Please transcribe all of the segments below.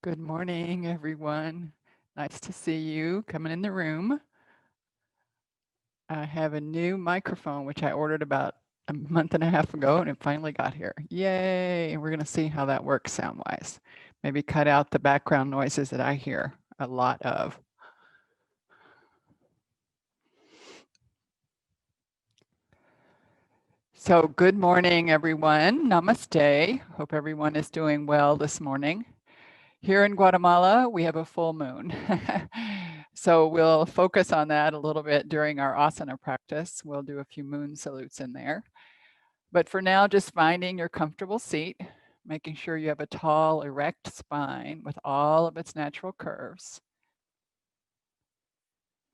Good morning, everyone. Nice to see you coming in the room. I have a new microphone, which I ordered about a month and a half ago, and it finally got here. Yay! And we're going to see how that works sound-wise. Maybe cut out the background noises that I hear a lot of. So good morning, everyone. Namaste. Hope everyone is doing well this morning. Here in Guatemala, we have a full moon. So we'll focus on that a little bit during our asana practice. We'll do a few moon salutes in there. But for now, just finding your comfortable seat, making sure you have a tall, erect spine with all of its natural curves.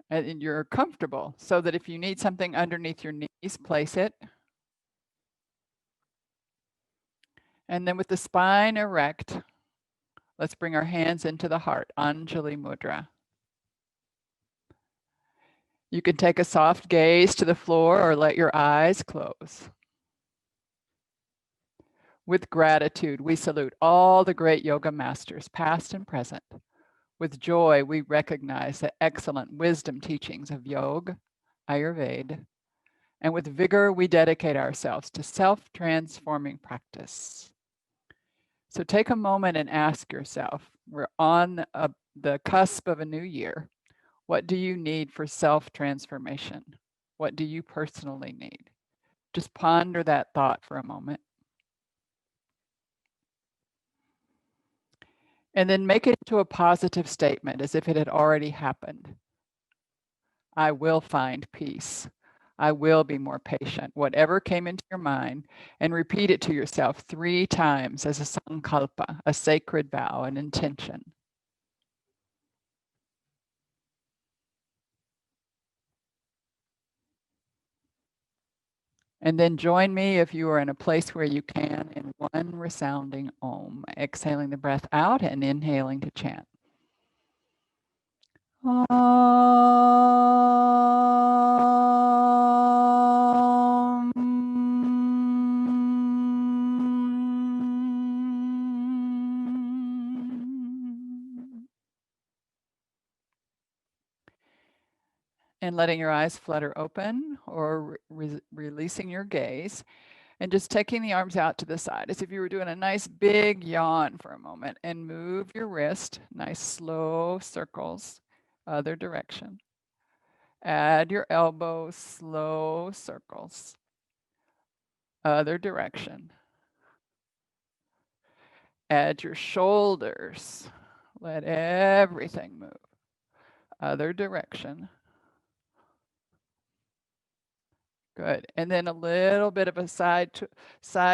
And you're comfortable so that if you need something underneath your knees, place it. And then with the spine erect, let's bring our hands into the heart, Anjali Mudra. You can take a soft gaze to the floor or let your eyes close. With gratitude, we salute all the great yoga masters, past and present. With joy, we recognize the excellent wisdom teachings of yoga, Ayurveda, and with vigor, we dedicate ourselves to self-transforming practice. So take a moment and ask yourself, we're on the cusp of a new year. What do you need for self-transformation? What do you personally need? Just ponder that thought for a moment. And then make it into a positive statement as if it had already happened. I will find peace. I will be more patient. Whatever came into your mind, and repeat it to yourself 3 times as a sankalpa, a sacred vow, an intention. And then join me if you are in a place where you can in one resounding Om, exhaling the breath out and inhaling to chant. And letting your eyes flutter open or releasing your gaze and just taking the arms out to the side as if you were doing a nice big yawn for a moment, and move your wrist, nice slow circles, other direction. Add your elbows, slow circles, other direction. Add your shoulders, let everything move, other direction. Good. And then a little bit of a side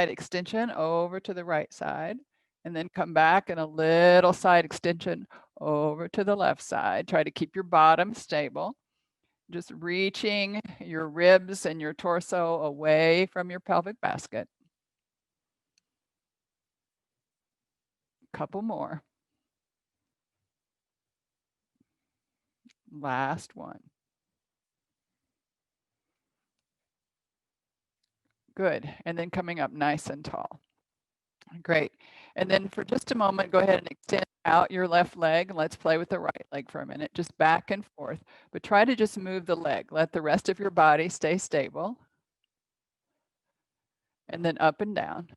extension over to the right side, and then come back and a little side extension over to the left side. Try to keep your bottom stable. Just reaching your ribs and your torso away from your pelvic basket. Couple more. Last one. Good. And then coming up nice and tall. Great. And then for just a moment, go ahead and extend out your left leg. Let's play with the right leg for a minute, just back and forth. But try to just move the leg. Let the rest of your body stay stable. And then up and down.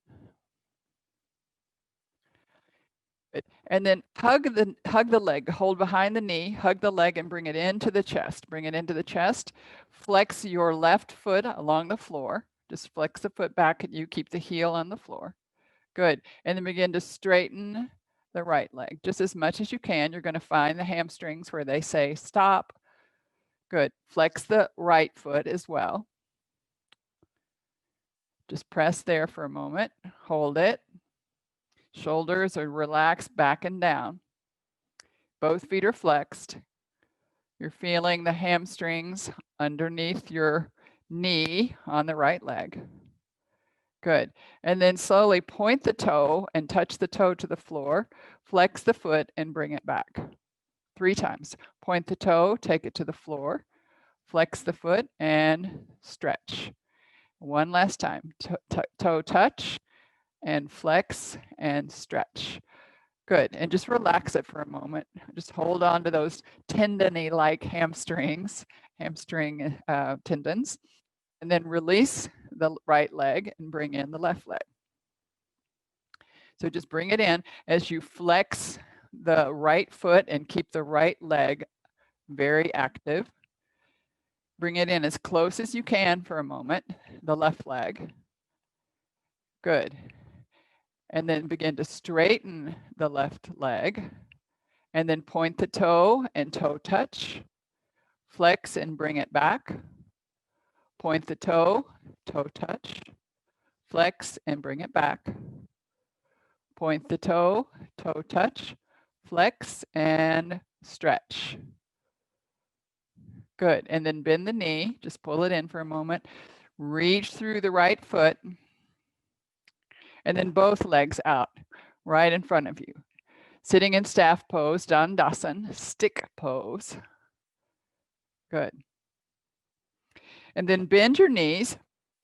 Good. And then hug the leg, hold behind the knee, hug the leg and bring it into the chest. Bring it into the chest. Flex your left foot along the floor. Just flex the foot back and you keep the heel on the floor. Good. And then begin to straighten the right leg just as much as you can. You're going to find the hamstrings where they say stop. Good. Flex the right foot as well. Just press there for a moment. Hold it. Shoulders are relaxed back and down. Both feet are flexed. You're feeling the hamstrings underneath your knee on the right leg. Good. And then slowly point the toe and touch the toe to the floor. Flex the foot and bring it back. 3 times. Point the toe, take it to the floor. Flex the foot and stretch. One last time. Toe touch and flex and stretch. Good. And just relax it for a moment. Just hold on to those tendony-like hamstrings, hamstring tendons, and then release the right leg and bring in the left leg. So just bring it in as you flex the right foot and keep the right leg very active. Bring it in as close as you can for a moment, the left leg. Good. And then begin to straighten the left leg. And then point the toe and toe touch. Flex and bring it back. Point the toe, toe touch. Flex and bring it back. Point the toe, toe touch. Flex and stretch. Good. And then bend the knee. Just pull it in for a moment. Reach through the right foot. And then both legs out right in front of you. Sitting in staff pose, Dandasana, stick pose. Good. And then bend your knees,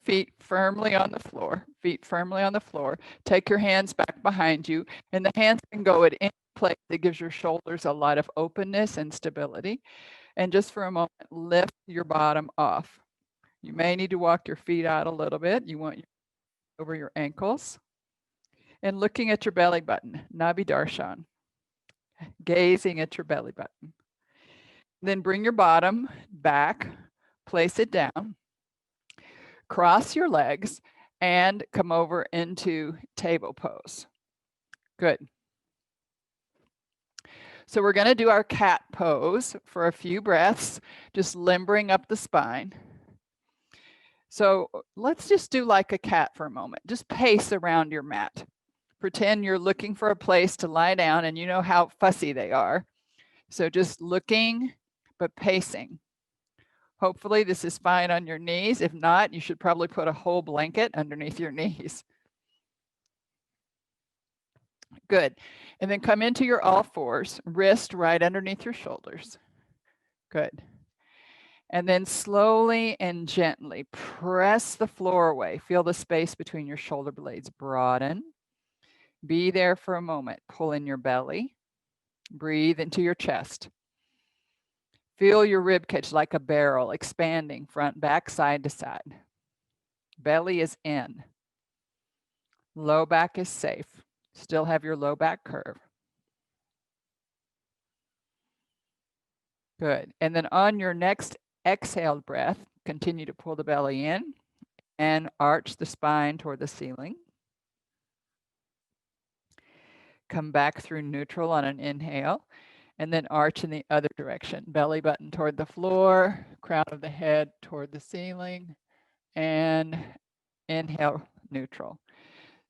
feet firmly on the floor, feet firmly on the floor. Take your hands back behind you, and the hands can go at any place that gives your shoulders a lot of openness and stability. And just for a moment, lift your bottom off. You may need to walk your feet out a little bit. You want over your ankles. And looking at your belly button, Nabi Darshan, gazing at your belly button. Then bring your bottom back, place it down, cross your legs, and come over into table pose. Good. So we're going to do our cat pose for a few breaths, just limbering up the spine. So let's just do like a cat for a moment. Just pace around your mat. Pretend you're looking for a place to lie down, and you know how fussy they are. So just looking, but pacing. Hopefully this is fine on your knees. If not, you should probably put a whole blanket underneath your knees. Good. And then come into your all fours, wrist right underneath your shoulders. Good. And then slowly and gently press the floor away. Feel the space between your shoulder blades broaden. Be there for a moment. Pull in your belly. Breathe into your chest. Feel your rib cage like a barrel, expanding front, back, side to side. Belly is in. Low back is safe. Still have your low back curve. Good. And then on your next exhaled breath, continue to pull the belly in and arch the spine toward the ceiling. Come back through neutral on an inhale, and then arch in the other direction. Belly button toward the floor, crown of the head toward the ceiling, and inhale, neutral.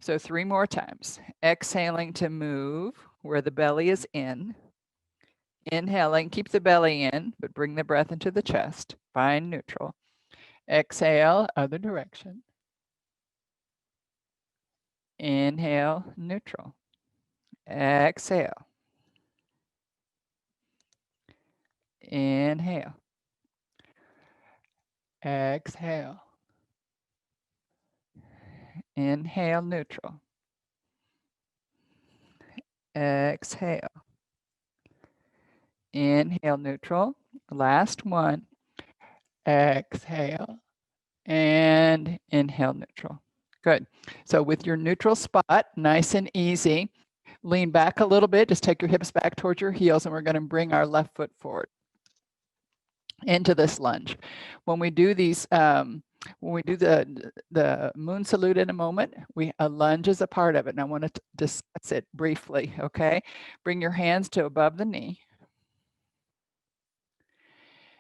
So 3 more times. Exhaling to move where the belly is in. Inhaling, keep the belly in, but bring the breath into the chest. Find neutral. Exhale, other direction. Inhale, neutral. Exhale. Inhale. Exhale. Inhale, neutral. Exhale. Inhale, neutral. Last one. Exhale. And inhale, neutral. Good. So with your neutral spot, nice and easy, lean back a little bit. Just take your hips back towards your heels, and we're going to bring our left foot forward into this lunge. When we do these, when we do the moon salute in a moment, a lunge is a part of it, and I want to discuss it briefly, okay? Bring your hands to above the knee.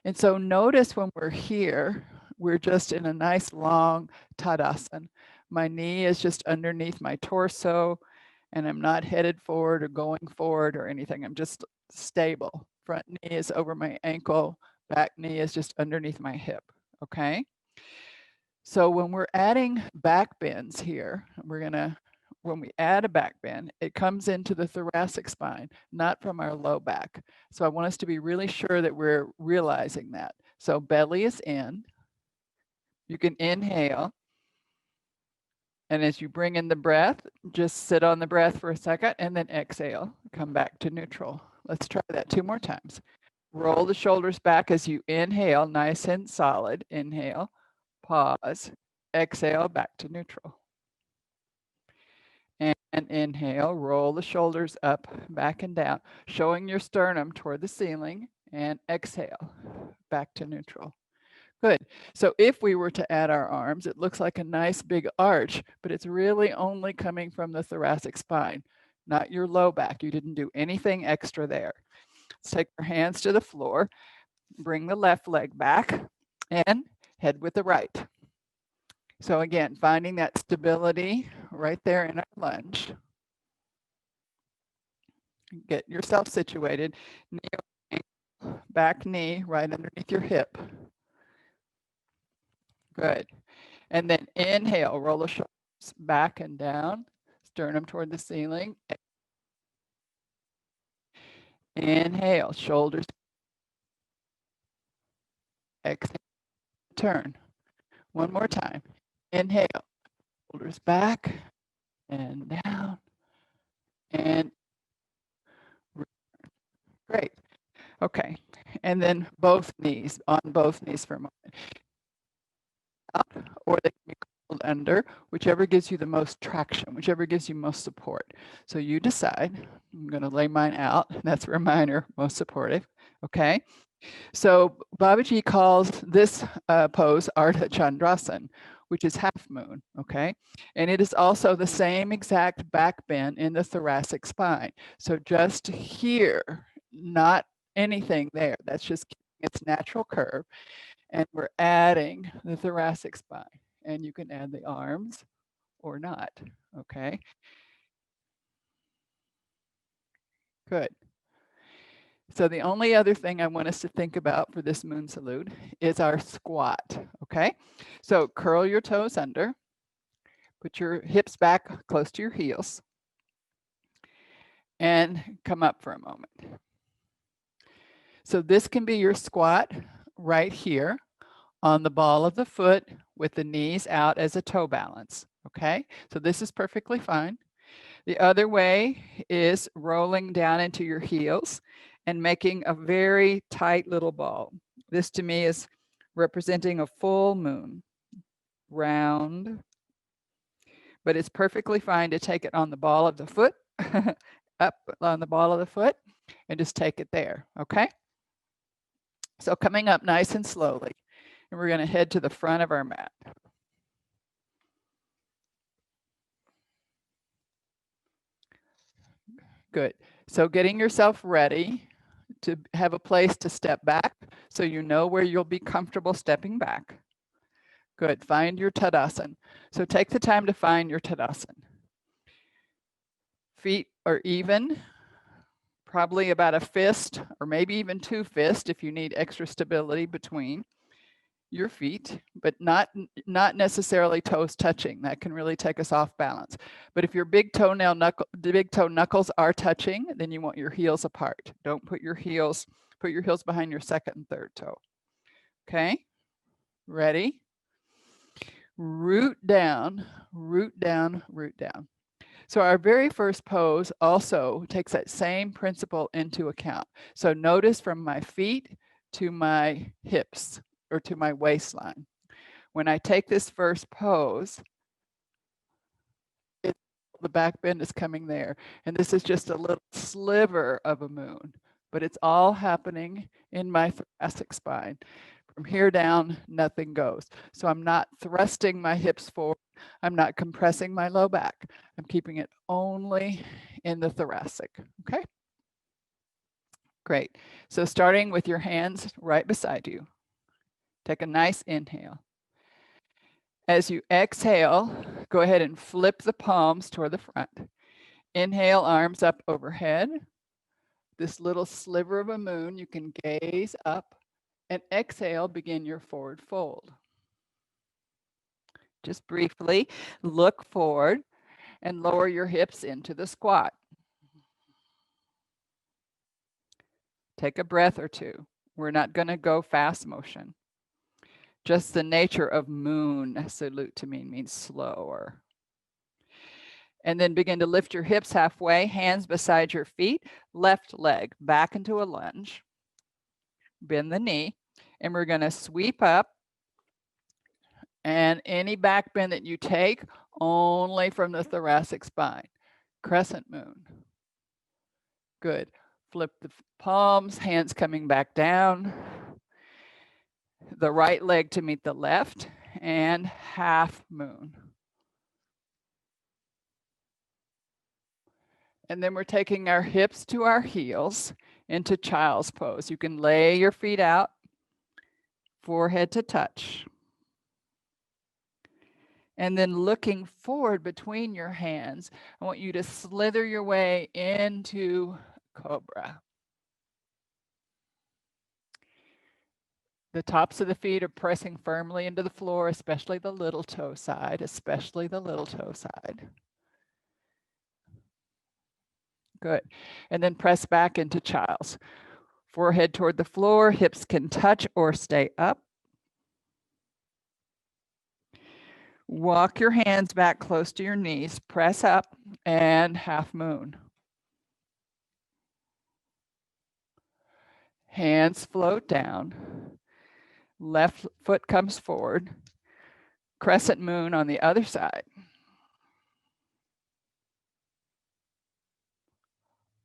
And so notice when we're here, we're just in a nice long Tadasana. My knee is just underneath my torso, and I'm not headed forward or going forward or anything. I'm just stable. Front knee is over my ankle. Back knee is just underneath my hip, okay? So when we're adding back bends here, when we add a back bend, it comes into the thoracic spine, not from our low back. So I want us to be really sure that we're realizing that. So belly is in. You can inhale. And as you bring in the breath, just sit on the breath for a second and then exhale. Come back to neutral. Let's try that 2 more times. Roll the shoulders back as you inhale, nice and solid. Inhale, pause, exhale, back to neutral. And inhale, roll the shoulders up, back and down, showing your sternum toward the ceiling. And exhale, back to neutral. Good. So if we were to add our arms, it looks like a nice big arch, but it's really only coming from the thoracic spine, not your low back. You didn't do anything extra there. Let's take our hands to the floor, bring the left leg back, and head with the right. So again, finding that stability right there in our lunge. Get yourself situated. Knee, back knee right underneath your hip. Good. And then inhale, roll the shoulders back and down, sternum toward the ceiling. Inhale, shoulders. Exhale, turn. One more time. Inhale, shoulders back and down. And great. Okay. And then both knees, on both knees for a moment. Out, or they can be curled under, whichever gives you the most traction, whichever gives you most support. So you decide. I'm going to lay mine out. That's where mine are most supportive. Okay. So Babaji calls this pose Ardha Chandrasan, which is half moon, okay? And it is also the same exact back bend in the thoracic spine. So just here, not anything there. That's just its natural curve. And we're adding the thoracic spine. And you can add the arms or not, okay? Good. So the only other thing I want us to think about for this moon salute is our squat, okay? So curl your toes under, put your hips back close to your heels, and come up for a moment. So this can be your squat right here on the ball of the foot with the knees out as a toe balance, okay? So this is perfectly fine. The other way is rolling down into your heels and making a very tight little ball. This to me is representing a full moon, round, but it's perfectly fine to take it on the ball of the foot, up on the ball of the foot, and just take it there, okay? So coming up nice and slowly, and we're gonna head to the front of our mat. Good. So getting yourself ready to have a place to step back so you know where you'll be comfortable stepping back. Good. Find your Tadasana. So take the time to find your Tadasana. Feet are even, probably about a fist or maybe even 2 fists if you need extra stability between your feet, but not necessarily toes touching. That can really take us off balance. But if your big toe knuckles are touching, then you want your heels apart. Don't put your heels behind your second and third toe. Okay? Ready? Root down, root down, root down. So our very first pose also takes that same principle into account. So notice from my feet to my hips or to my waistline. When I take this first pose, the back bend is coming there. And this is just a little sliver of a moon, but it's all happening in my thoracic spine. From here down, nothing goes. So I'm not thrusting my hips forward. I'm not compressing my low back. I'm keeping it only in the thoracic, okay? Great. So starting with your hands right beside you. Take a nice inhale. As you exhale, go ahead and flip the palms toward the front. Inhale, arms up overhead. This little sliver of a moon, you can gaze up, and exhale, begin your forward fold. Just briefly look forward and lower your hips into the squat. Take a breath or two. We're not going to go fast motion. Just the nature of moon salute to me means slower. And then begin to lift your hips halfway, hands beside your feet, left leg back into a lunge. Bend the knee, and we're going to sweep up. And any back bend that you take, only from the thoracic spine. Crescent moon. Good. Flip the palms, hands coming back down. The right leg to meet the left, and half moon. And then we're taking our hips to our heels into child's pose. You can lay your feet out, forehead to touch. And then looking forward between your hands, I want you to slither your way into cobra. The tops of the feet are pressing firmly into the floor, especially the little toe side, Good. And then press back into child's. Forehead toward the floor, hips can touch or stay up. Walk your hands back close to your knees, press up, and half moon. Hands float down. Left foot comes forward. Crescent moon on the other side.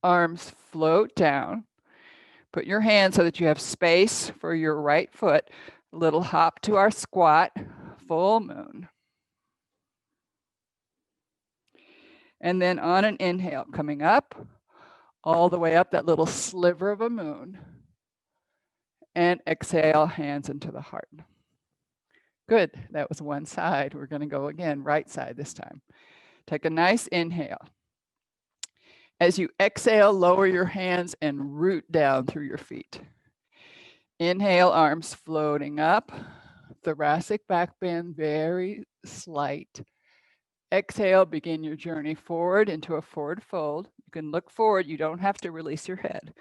Arms float down. Put your hands so that you have space for your right foot. Little hop to our squat, full moon. And then on an inhale, coming up, all the way up that little sliver of a moon. And exhale, hands into the heart. Good, that was one side. We're gonna go again, right side this time. Take a nice inhale. As you exhale, lower your hands and root down through your feet. Inhale, arms floating up. Thoracic back bend, very slight. Exhale, begin your journey forward into a forward fold. You can look forward, you don't have to release your head.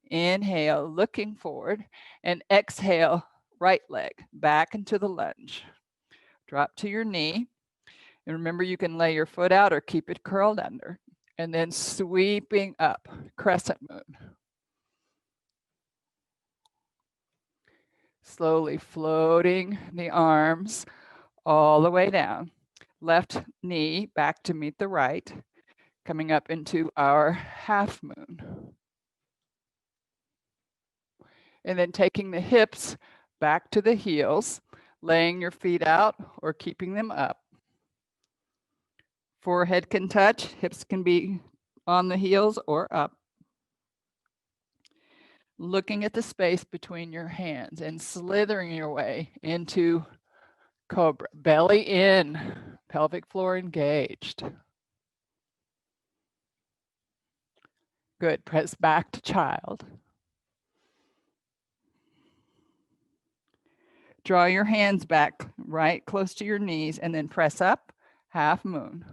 Inhale, looking forward, and exhale, right leg back into the lunge. Drop to your knee. And remember, you can lay your foot out or keep it curled under. And then sweeping up, crescent moon. Slowly floating the arms all the way down. Left knee back to meet the right, coming up into our half moon. And then taking the hips back to the heels, laying your feet out or keeping them up. Forehead can touch, hips can be on the heels or up. Looking at the space between your hands and slithering your way into cobra. Belly in, pelvic floor engaged. Good, press back to child. Draw your hands back right close to your knees and then press up, half moon.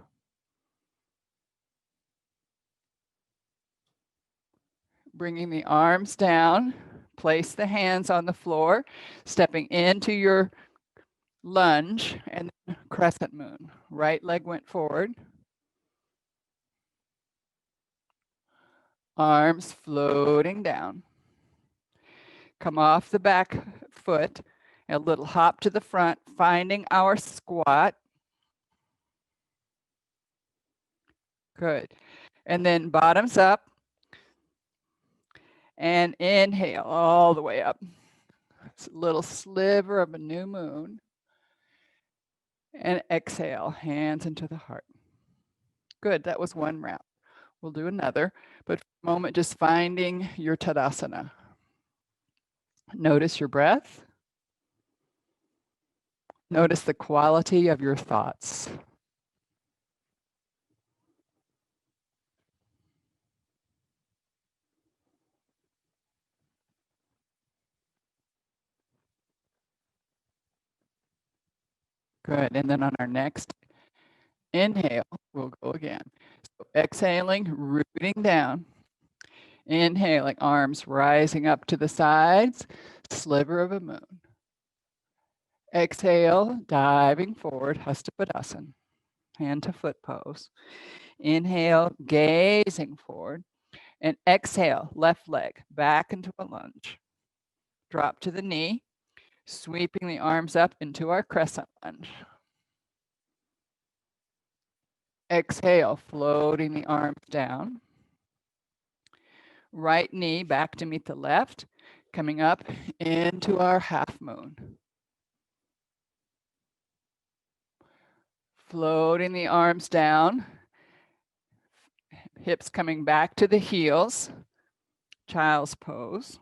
Bringing the arms down, place the hands on the floor, stepping into your lunge and crescent moon. Right leg went forward. Arms floating down. Come off the back foot, a little hop to the front, finding our squat. Good. And then bottoms up. And inhale all the way up. It's a little sliver of a new moon. And exhale, hands into the heart. Good, that was one round. We'll do another, but for a moment, just finding your Tadasana. Notice your breath. Notice the quality of your thoughts. Good, and then on our next inhale, we'll go again. So exhaling, rooting down. Inhaling, arms rising up to the sides, sliver of a moon. Exhale, diving forward, Hasta Padasana. hand to foot pose. Inhale, gazing forward, and exhale, left leg back into a lunge. Drop to the knee, sweeping the arms up into our crescent lunge. Exhale, floating the arms down. Right knee back to meet the left, coming up into our half moon. Floating the arms down, hips coming back to the heels, child's pose.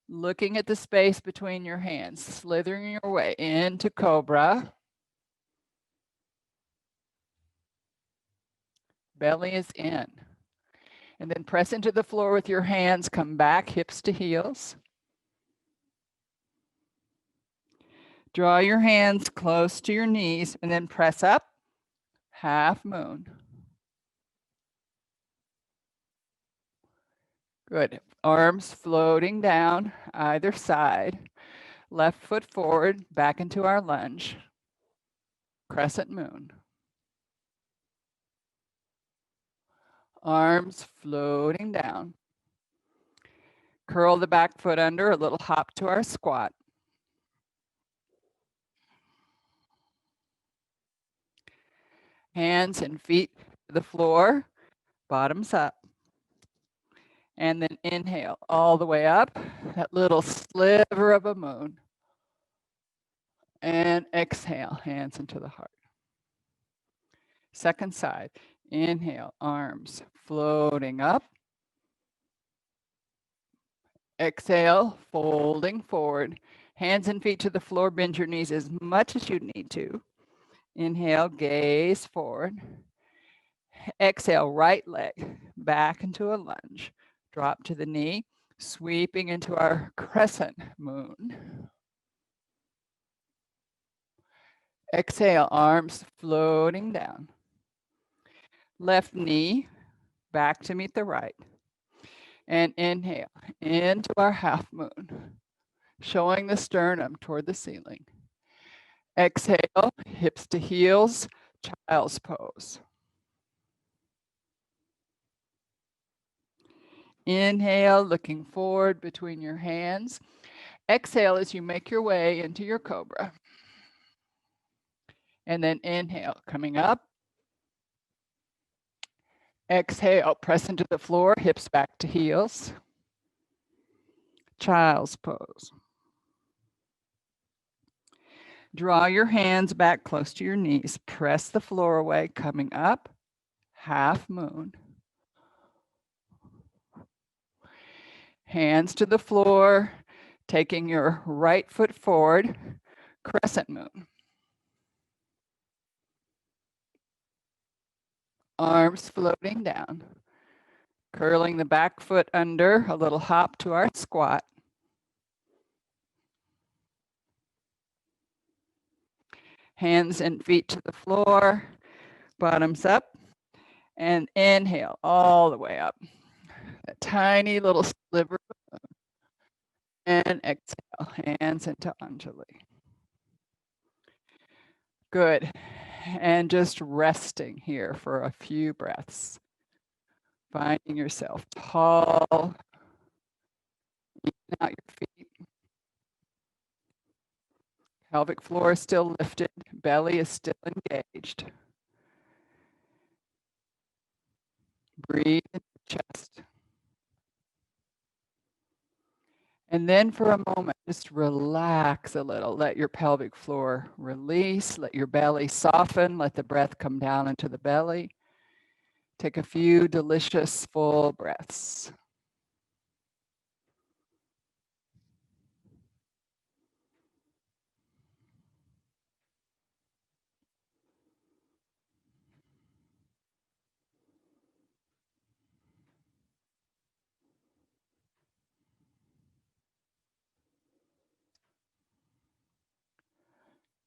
Looking at the space between your hands, slithering your way into cobra. Belly is in. And then press into the floor with your hands, come back, hips to heels. Draw your hands close to your knees and then press up, half moon. Good. Arms floating down either side. Left foot forward, back into our lunge. Crescent moon. Arms floating down. Curl the back foot under, a little hop to our squat. Hands and feet to the floor, bottoms up. And then inhale all the way up, that little sliver of a moon. And exhale, hands into the heart. Second side, inhale, arms floating up. Exhale, folding forward. Hands and feet to the floor, bend your knees as much as you need to. Inhale, gaze forward. Exhale, right leg back into a lunge. Drop to the knee, sweeping into our crescent moon. Exhale, arms floating down. Left knee back to meet the right. And inhale into our half moon, showing the sternum toward the ceiling. Exhale, hips to heels, child's pose. Inhale, looking forward between your hands. Exhale as you make your way into your cobra. And then inhale, coming up. Exhale, press into the floor, hips back to heels. Child's pose. Draw your hands back close to your knees. Press the floor away, coming up. Half moon. Hands to the floor, taking your right foot forward, crescent moon. Arms floating down. Curling the back foot under, a little hop to our squat. Hands and feet to the floor, bottoms up, and inhale all the way up. A tiny little sliver. And exhale, hands into Anjali. Good. And just resting here for a few breaths. Finding yourself tall. Out your feet. Pelvic floor is still lifted. Belly is still engaged. Breathe in the chest. And then for a moment, just relax a little. Let your pelvic floor release. Let your belly soften. Let the breath come down into the belly. Take a few delicious, full breaths.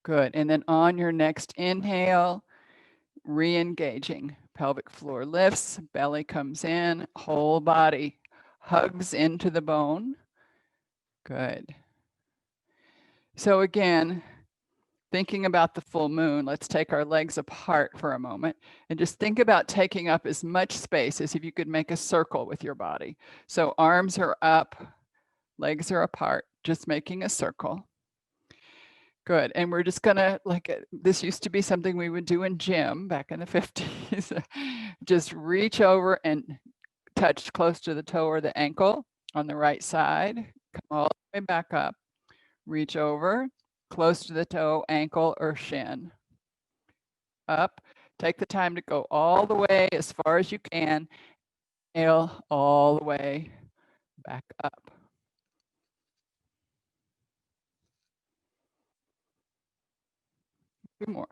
Good. And then on your next inhale, re-engaging. Pelvic floor lifts, belly comes in, whole body hugs into the bone. Good. So again, Thinking about the full moon, let's take our legs apart for a moment and just think about taking up as much space as if you could make a circle with your body. So arms are up, legs are apart, just making a circle. Good. And we're just gonna, this used to be something we would do in gym back in the 50s. Just reach over and touch close to the toe or the ankle on the right side. Come all the way back up. Reach over, close to the toe, ankle, or shin. Up. Take the time to go all the way as far as you can. Inhale all the way back up. Two more.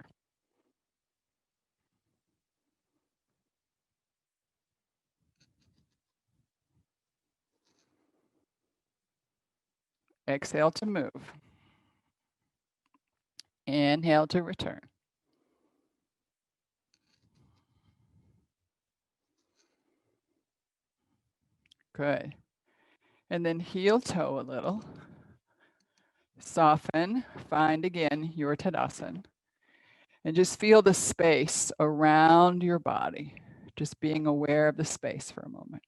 Exhale to move. Inhale to return. Good. And then heel toe a little. Soften, find again your Tadasana. And just feel the space around your body. Just being aware of the space for a moment.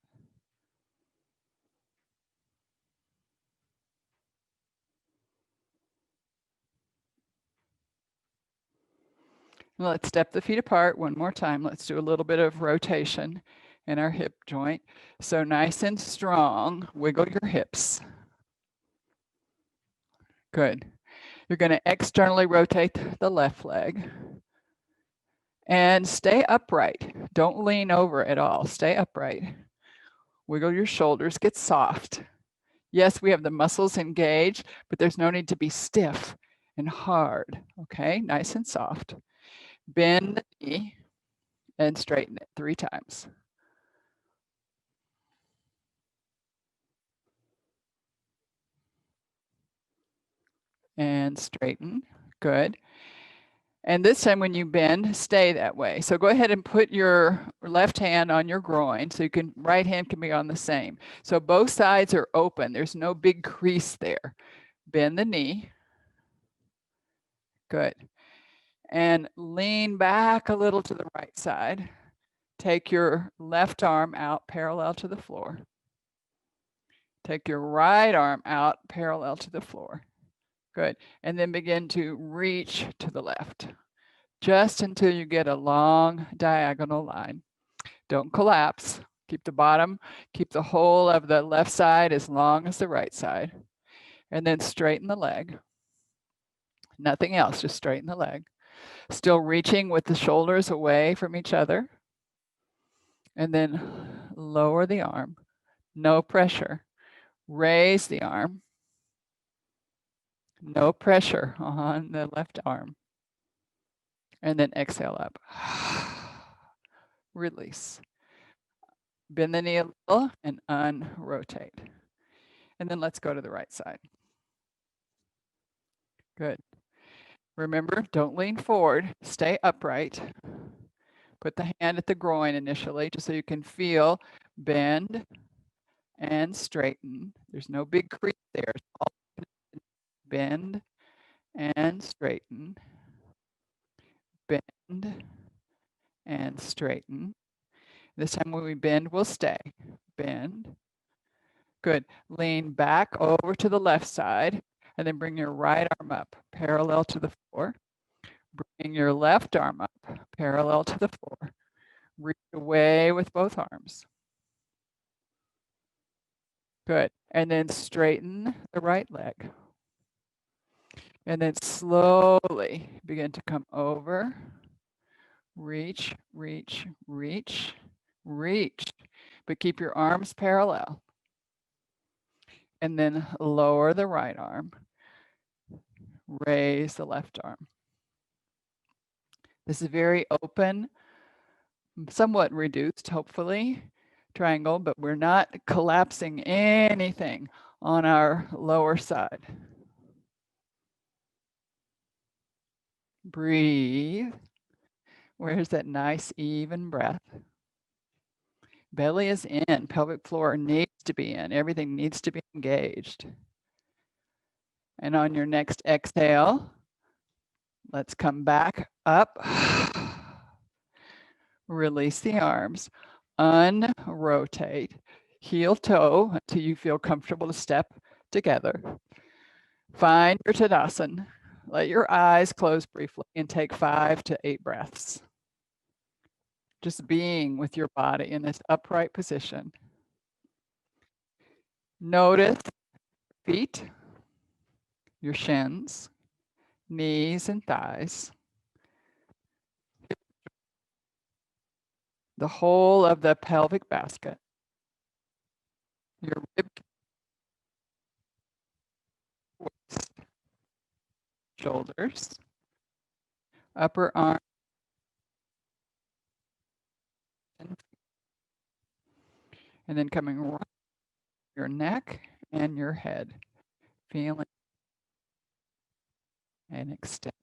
Let's step the feet apart one more time. Let's do a little bit of rotation in our hip joint. So nice and strong, wiggle your hips. Good. You're going to externally rotate the left leg. And stay upright. Don't lean over at all. Stay upright. Wiggle your shoulders, get soft. Yes, we have the muscles engaged, but there's no need to be stiff and hard. Okay, nice and soft. Bend the knee and straighten it 3 times. And straighten. Good. And this time when you bend, stay that way. So go ahead and put your left hand on your groin so you can, right hand can be on the same. So both sides are open. There's no big crease there. Bend the knee. Good. And lean back a little to the right side. Take your left arm out parallel to the floor. Take your right arm out parallel to the floor. Good. And then begin to reach to the left, just until you get a long diagonal line. Don't collapse. Keep the bottom, keep the whole of the left side as long as the right side. And then straighten the leg. Nothing else, just straighten the leg. Still reaching with the shoulders away from each other. And then lower the arm. No pressure. Raise the arm. No pressure on the left arm. And then exhale up. Release. Bend the knee a little and unrotate. And then let's go to the right side. Good. Remember, don't lean forward. Stay upright. Put the hand at the groin initially, just so you can feel bend and straighten. There's no big crease there. Bend and straighten. Bend and straighten. This time when we bend, we'll stay. Bend. Good. Lean back over to the left side and then bring your right arm up parallel to the floor. Bring your left arm up parallel to the floor. Reach away with both arms. Good. And then straighten the right leg. And then slowly begin to come over. Reach, reach, reach, reach. But keep your arms parallel. And then lower the right arm. Raise the left arm. This is very open, somewhat reduced, hopefully, triangle, but we're not collapsing anything on our lower side. Breathe. Where's that nice, even breath? Belly is in, pelvic floor needs to be in, everything needs to be engaged. And on your next exhale, Let's come back up. Release the arms. Unrotate. Heel toe until you feel comfortable to step together. Find your Tadasana. Let your eyes close briefly and take 5 to 8 breaths. Just being with your body in this upright position. Notice feet, your shins, knees and thighs. The whole of the pelvic basket. Your rib, waist, shoulders, upper arm, and then coming right your neck and your head. Feeling and extend.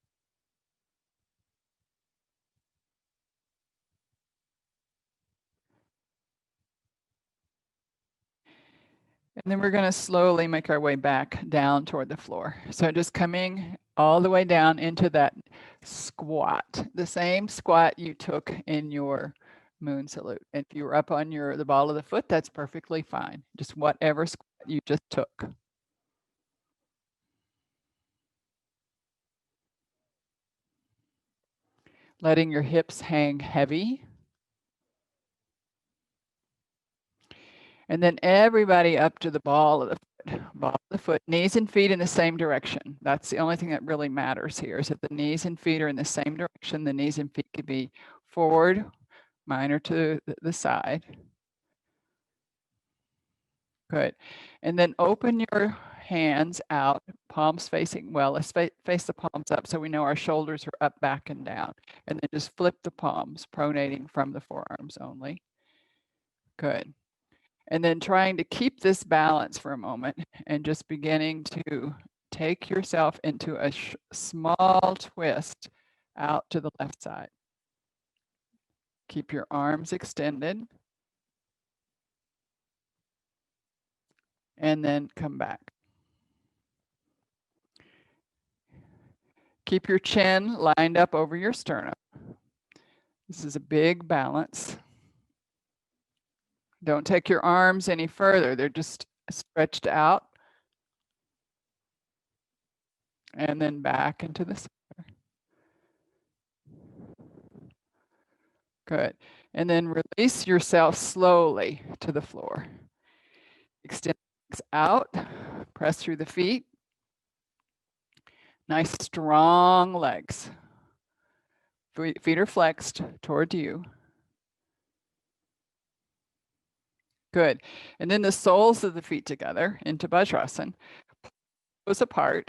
And then we're going to slowly make our way back down toward the floor. So just coming all the way down into that squat, the same squat you took in your moon salute. If you were up on the ball of the foot, that's perfectly fine. Just whatever squat you just took. Letting your hips hang heavy. And then everybody up to the ball of the foot, knees and feet in the same direction. That's the only thing that really matters here, is that the knees and feet are in the same direction. The knees and feet could be forward, minor to the side. Good. And then open your hands out, palms facing, well, let's face the palms up so we know our shoulders are up, back, and down. And then just flip the palms, pronating from the forearms only. Good. And then trying to keep this balance for a moment and just beginning to take yourself into a small twist out to the left side. Keep your arms extended. And then come back. Keep your chin lined up over your sternum. This is a big balance. Don't take your arms any further. They're just stretched out. And then back into the center. Good. And then release yourself slowly to the floor. Extend out, press through the feet. Nice strong legs. Feet are flexed toward you. Good. And then the soles of the feet together into Vajrasana. Toes apart.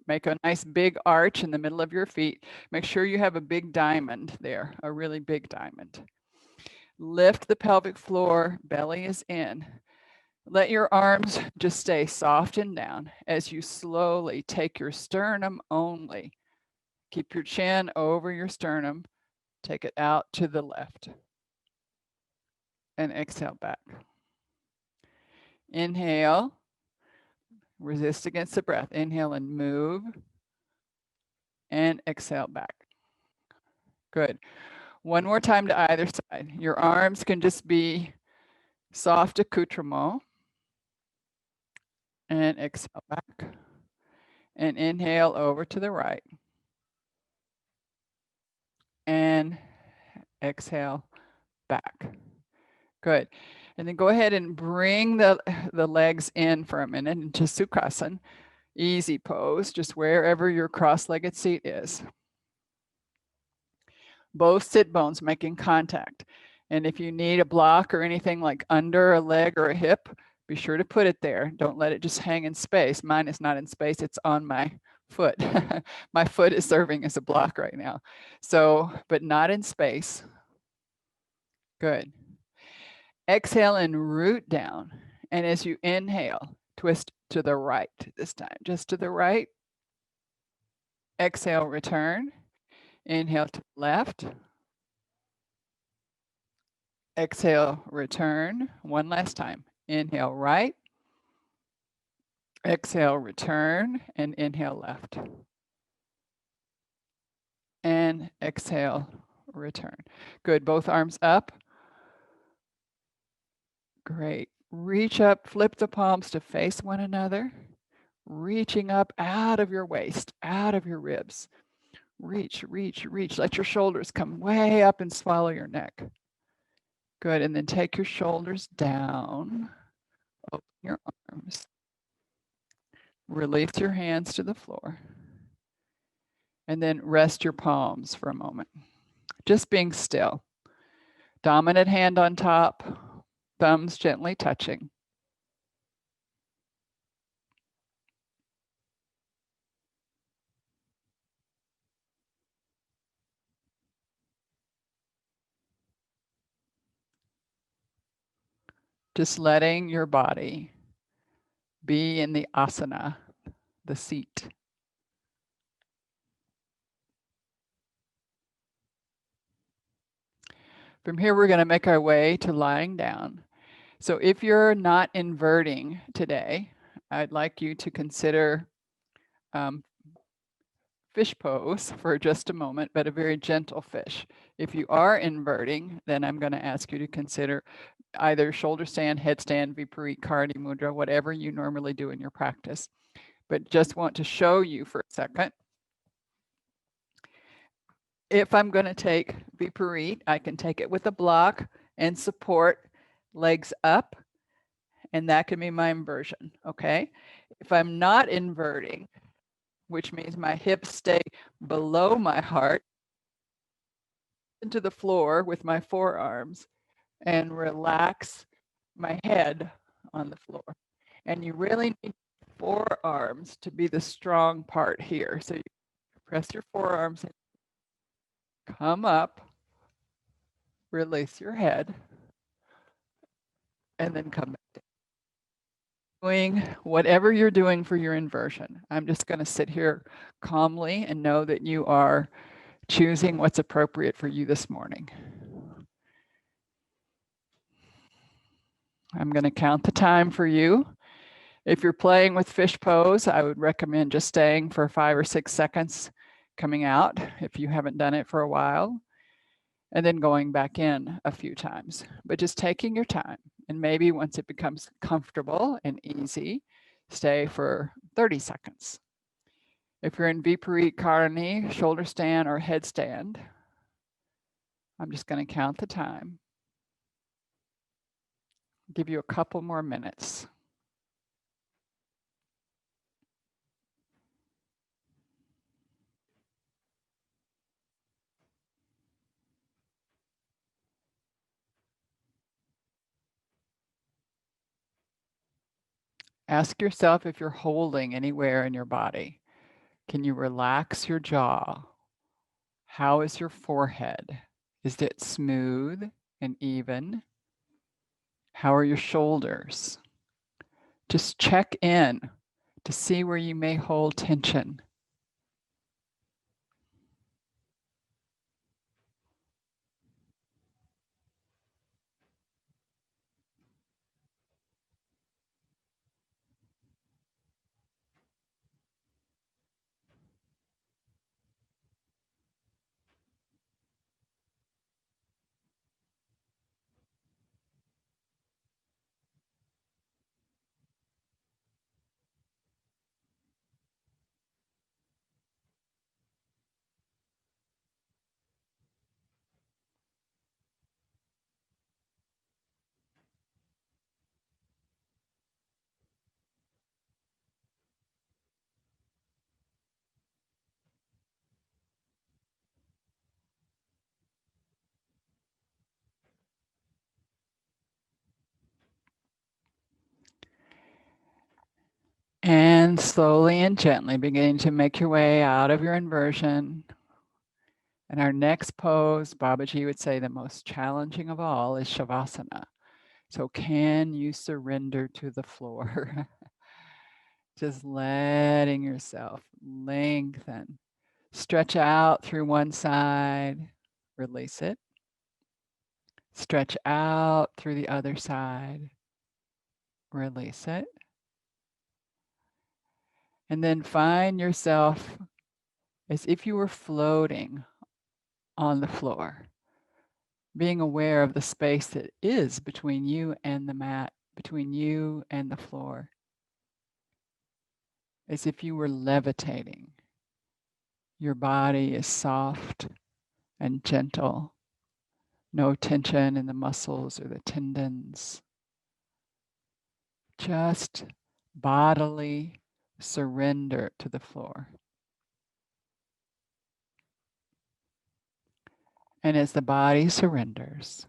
Make a nice big arch in the middle of your feet. Make sure you have a big diamond there, a really big diamond. Lift the pelvic floor, belly is in. Let your arms just stay soft and down as you slowly take your sternum only. Keep your chin over your sternum. Take it out to the left. And exhale back. Inhale. Resist against the breath. Inhale and move. And exhale back. Good. One more time to either side. Your arms can just be soft accoutrement. And exhale back. And inhale over to the right. And exhale back. Good. And then go ahead and bring the legs in for a minute into Sukhasana. Easy pose, just wherever your cross-legged seat is. Both sit bones making contact. And if you need a block or anything like under a leg or a hip, be sure to put it there. Don't let it just hang in space. Mine is not in space, it's on my foot. My foot is serving as a block right now. So, but not in space. Good. Exhale and root down. And as you inhale, twist to the right this time, just to the right. Exhale, return. Inhale to the left. Exhale, return. One last time. Inhale right. Exhale, return, and inhale left. and exhale, return. Good, both arms up. Great. Reach up, flip the palms to face one another. Reaching up out of your waist, out of your ribs. Reach, reach, reach. Let your shoulders come way up and swallow your neck. Good, and then take your shoulders down. Open your arms. Release your hands to the floor. And then rest your palms for a moment. Just being still. Dominant hand on top, thumbs gently touching. Just letting your body be in the asana, the seat. From here, we're going to make our way to lying down. So if you're not inverting today, I'd like you to consider fish pose for just a moment, but a very gentle fish. If you are inverting, then I'm going to ask you to consider either shoulder stand, headstand, viparit, kardi mudra, whatever you normally do in your practice. But just want to show you for a second. If I'm going to take viparit, I can take it with a block and support, legs up, and that can be my inversion, okay? If I'm not inverting, which means my hips stay below my heart, into the floor with my forearms and relax my head on the floor. And you really need forearms to be the strong part here. So you press your forearms, come up, release your head, and then come back down. Doing whatever you're doing for your inversion. I'm just going to sit here calmly and know that you are choosing what's appropriate for you this morning. I'm going to count the time for you. If you're playing with fish pose, I would recommend just staying for 5 or 6 seconds, coming out if you haven't done it for a while, and then going back in a few times. But just taking your time, and maybe once it becomes comfortable and easy, stay for 30 seconds. If you're in viparit karani, shoulder stand, or headstand, I'm just going to count the time. Give you a couple more minutes. Ask yourself if you're holding anywhere in your body. Can you relax your jaw? How is your forehead? Is it smooth and even? How are your shoulders? Just check in to see where you may hold tension. And slowly and gently beginning to make your way out of your inversion. And our next pose, Babaji would say the most challenging of all is Shavasana. So can you surrender to the floor? Just letting yourself lengthen. Stretch out through one side, release it. Stretch out through the other side, release it. And then find yourself as if you were floating on the floor. Being aware of the space that is between you and the mat, between you and the floor, as if you were levitating. Your body is soft and gentle, no tension in the muscles or the tendons, just bodily surrender to the floor. And as the body surrenders,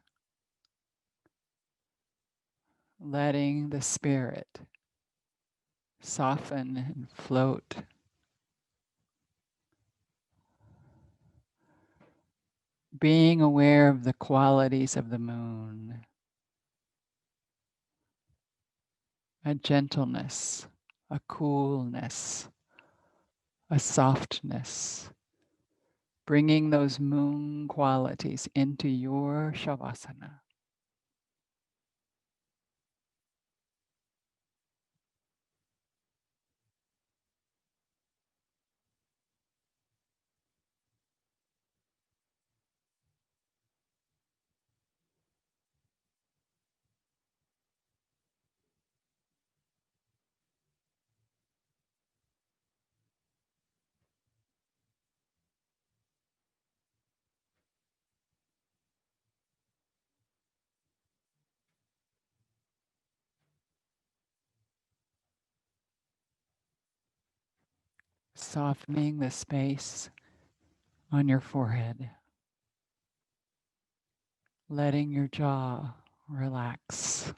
letting the spirit soften and float, being aware of the qualities of the moon, a gentleness, a coolness, a softness, bringing those moon qualities into your shavasana. Softening the space on your forehead, letting your jaw relax.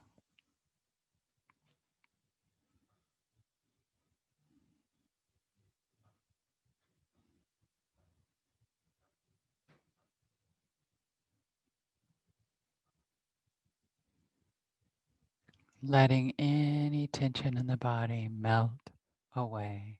Letting any tension in the body melt away.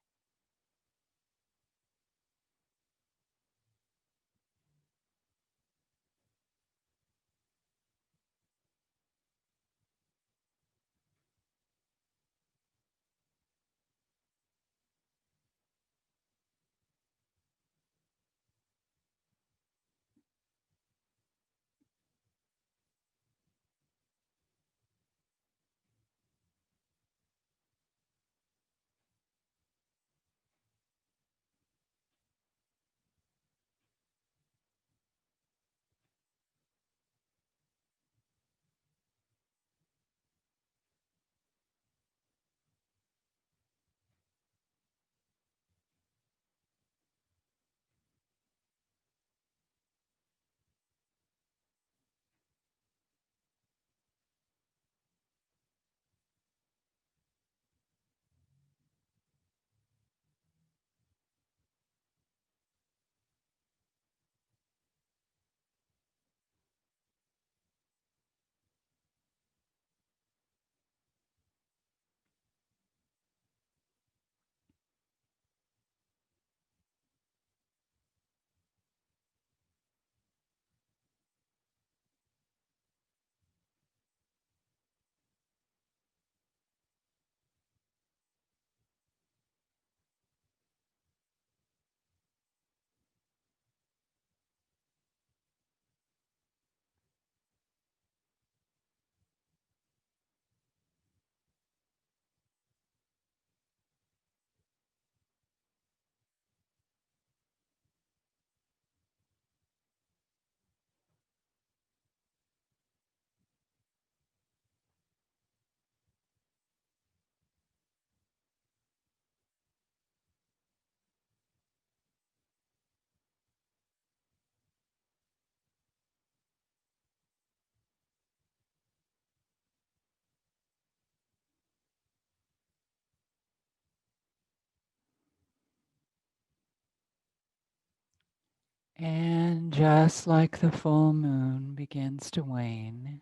And just like the full moon begins to wane,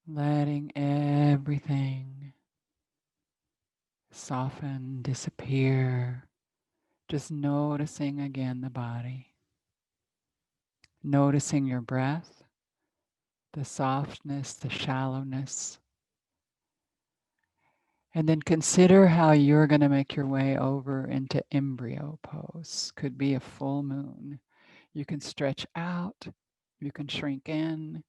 letting everything soften, disappear, just noticing again the body, noticing your breath, the softness, the shallowness, And then consider how you're going to make your way over into embryo pose. Could be a full moon. You can stretch out, you can shrink in,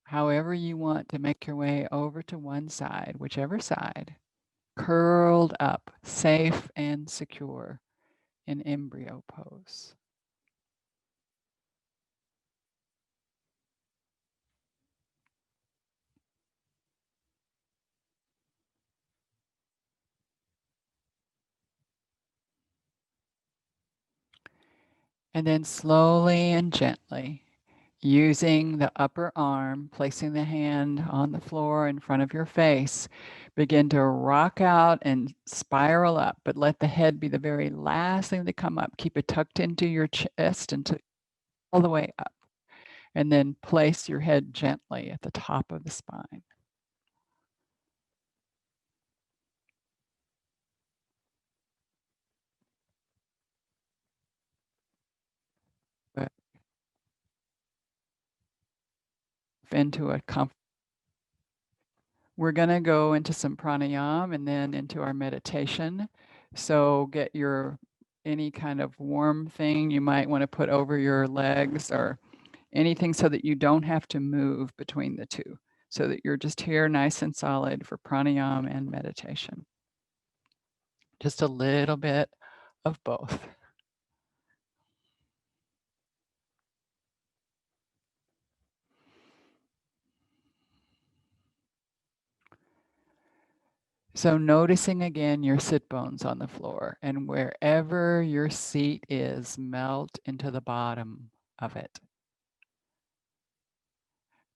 however you want to make your way over to one side, whichever side, curled up, safe and secure in embryo pose. And then slowly and gently, using the upper arm, placing the hand on the floor in front of your face, begin to rock out and spiral up, but let the head be the very last thing to come up. Keep it tucked into your chest until all the way up. And then place your head gently at the top of the spine. Into a comfort. We're going to go into some pranayama and then into our meditation. So get your any kind of warm thing you might want to put over your legs or anything so that you don't have to move between the two, so that you're just here nice and solid for pranayama and meditation. Just a little bit of both. So noticing again your sit bones on the floor, and wherever your seat is, melt into the bottom of it.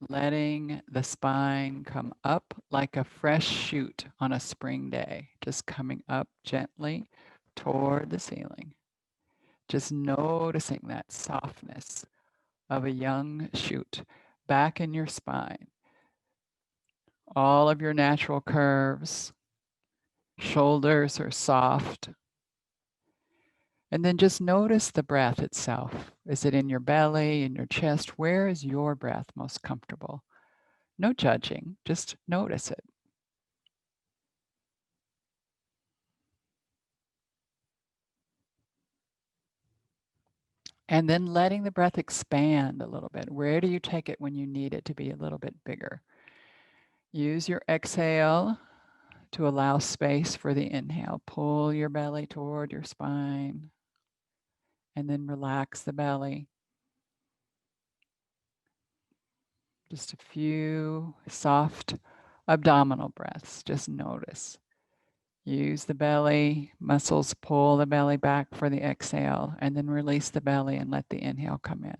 Letting the spine come up like a fresh shoot on a spring day, just coming up gently toward the ceiling. Just noticing that softness of a young shoot back in your spine. All of your natural curves, shoulders are soft. And then just notice the breath itself. Is it in your belly, in your chest? Where is your breath most comfortable? No judging, just notice it. And then letting the breath expand a little bit. Where do you take it when you need it to be a little bit bigger? Use your exhale to allow space for the inhale. Pull your belly toward your spine and then relax the belly. Just a few soft abdominal breaths. Just notice. Use the belly muscles, pull the belly back for the exhale, and then release the belly and let the inhale come in.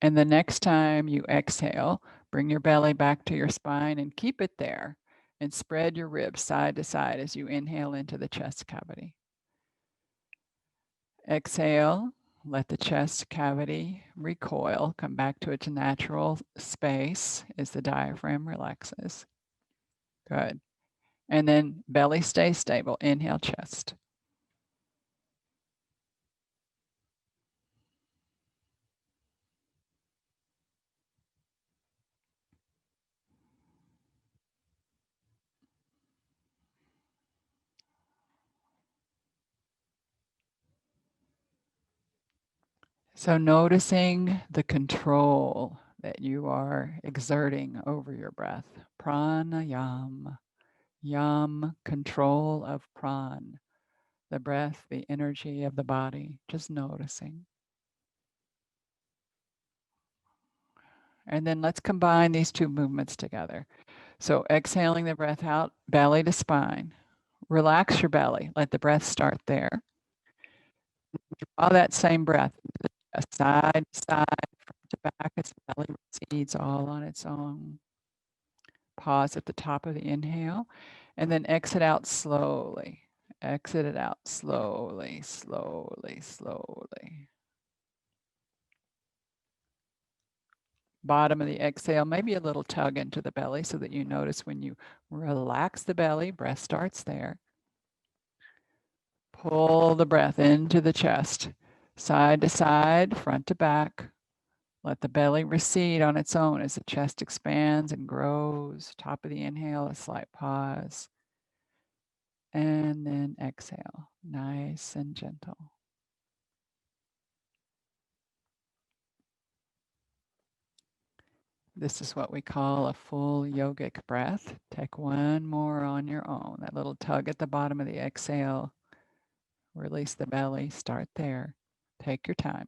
And the next time you exhale, bring your belly back to your spine and keep it there and spread your ribs side to side as you inhale into the chest cavity. Exhale, let the chest cavity recoil, come back to its natural space as the diaphragm relaxes. Good. And then belly stays stable. Inhale, chest. So noticing the control that you are exerting over your breath. Pranayama. Yam, control of pran, the breath, the energy of the body, just noticing. And then let's combine these two movements together. So exhaling the breath out, belly to spine. Relax your belly. Let the breath start there. Draw that same breath side to side, front to back as the belly recedes all on its own. Pause at the top of the inhale and then exit out slowly. Exit it out slowly, slowly, slowly. Bottom of the exhale, maybe a little tug into the belly so that you notice when you relax the belly, breath starts there. Pull the breath into the chest, side to side, front to back. Let the belly recede on its own as the chest expands and grows. Top of the inhale, a slight pause. And then exhale, nice and gentle. This is what we call a full yogic breath. Take one more on your own. That little tug at the bottom of the exhale. Release the belly. Start there. Take your time.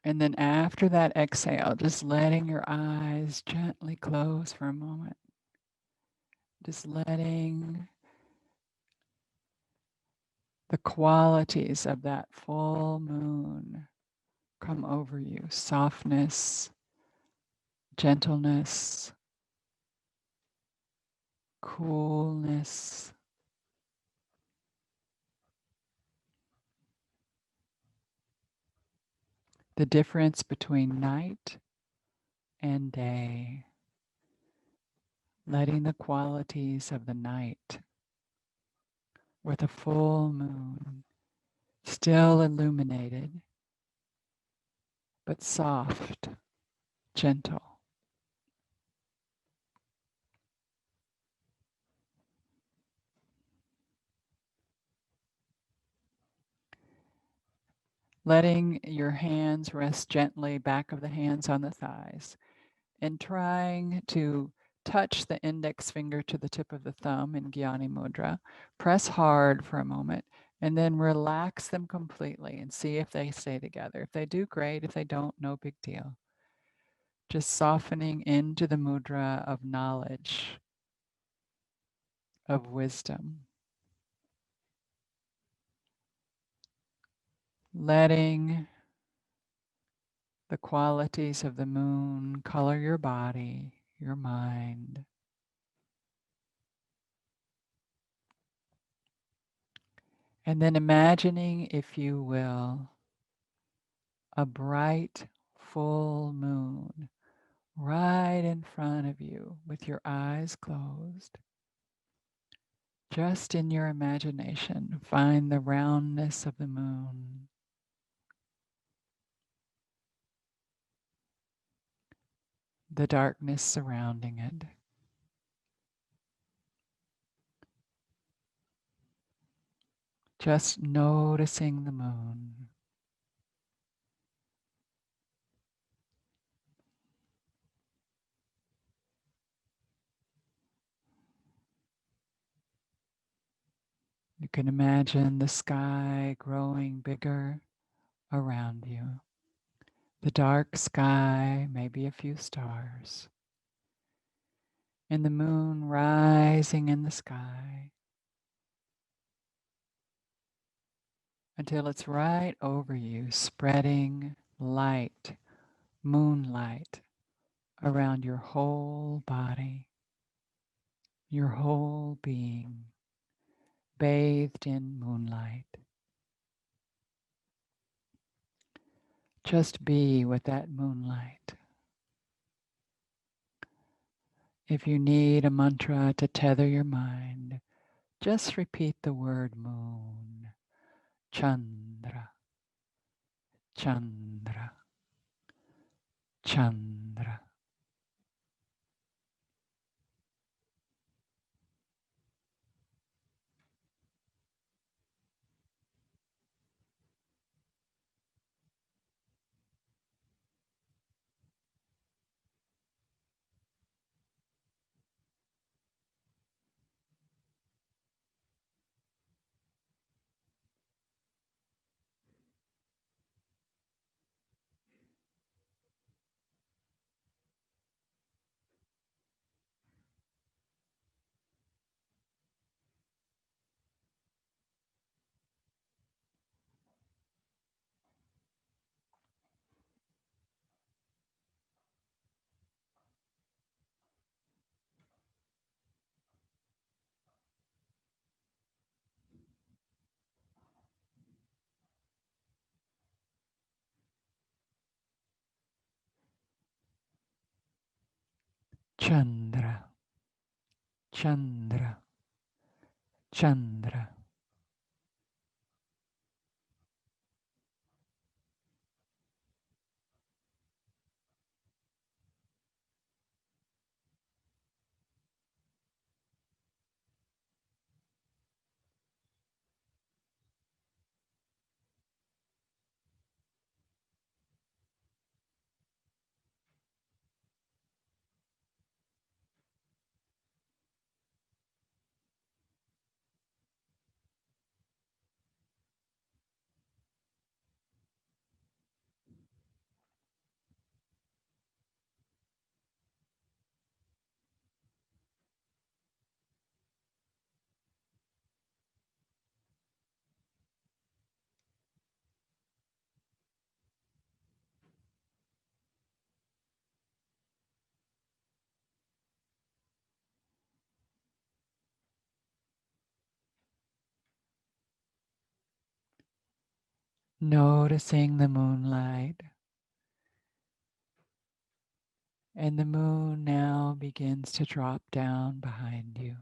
And then after that exhale, just letting your eyes gently close for a moment. Just letting the qualities of that full moon come over you. Softness, gentleness, coolness. The difference between night and day. Letting the qualities of the night with a full moon still illuminated, but soft, gentle. Letting your hands rest gently, back of the hands on the thighs, and trying to touch the index finger to the tip of the thumb in Gyani Mudra. Press hard for a moment and then relax them completely and see if they stay together. If they do, great. If they don't, no big deal. Just softening into the mudra of knowledge, of wisdom. Letting the qualities of the moon color your body, your mind. And then imagining, if you will, a bright full moon right in front of you with your eyes closed. Just in your imagination, find the roundness of the moon. The darkness surrounding it. Just noticing the moon. You can imagine the sky growing bigger around you. The dark sky, maybe a few stars. And the moon rising in the sky until it's right over you, spreading light, moonlight around your whole body, your whole being, bathed in moonlight. Just be with that moonlight. If you need a mantra to tether your mind, just repeat the word moon. Chandra, Chandra, Chandra. Chandra, Chandra, Chandra. Noticing the moonlight. And the moon now begins to drop down behind you,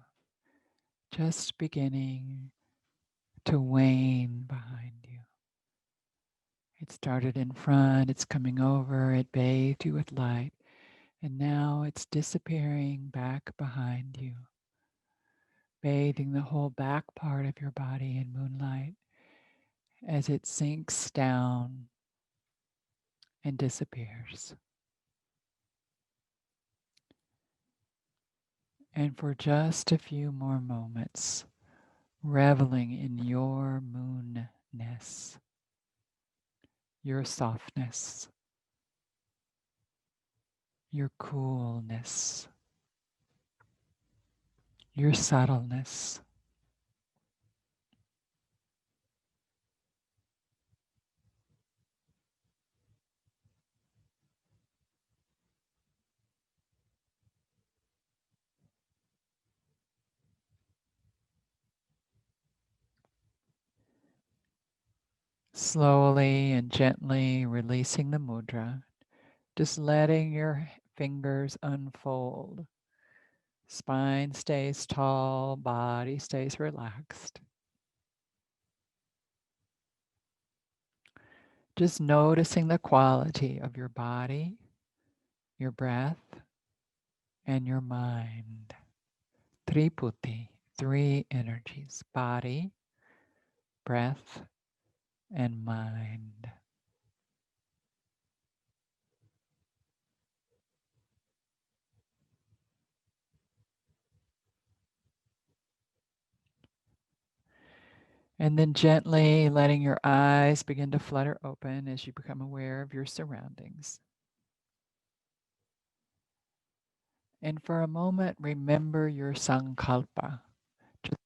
just beginning to wane behind you. It started in front, it's coming over, it bathed you with light, and now it's disappearing back behind you, bathing the whole back part of your body in moonlight as it sinks down and disappears. And for just a few more moments, reveling in your moonness, your softness, your coolness, your subtleness. Slowly and gently releasing the mudra, just letting your fingers unfold. Spine stays tall, body stays relaxed. Just noticing the quality of your body, your breath, and your mind. Triputi, three energies: body, breath, and mind. And then gently letting your eyes begin to flutter open as you become aware of your surroundings. And for a moment, remember your sankalpa, just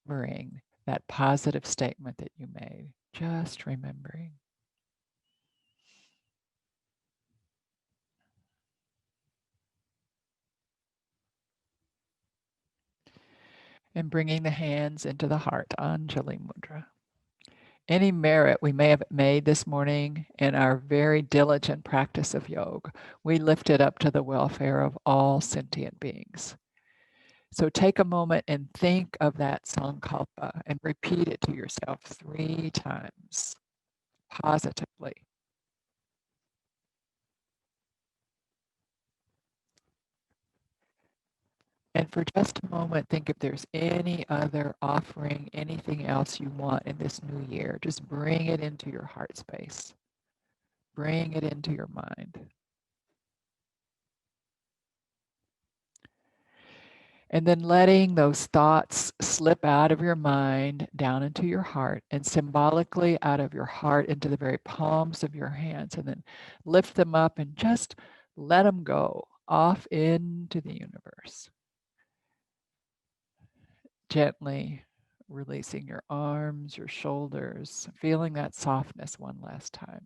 remembering that positive statement that you made, just remembering. And bringing the hands into the heart, Anjali Mudra. Any merit we may have made this morning in our very diligent practice of yoga, we lift it up to the welfare of all sentient beings. So take a moment and think of that sankalpa and repeat it to yourself 3 times positively. And for just a moment, think if there's any other offering, anything else you want in this new year. Just bring it into your heart space. Bring it into your mind. And then letting those thoughts slip out of your mind down into your heart and symbolically out of your heart into the very palms of your hands. And then lift them up and just let them go off into the universe. Gently releasing your arms, your shoulders, feeling that softness one last time.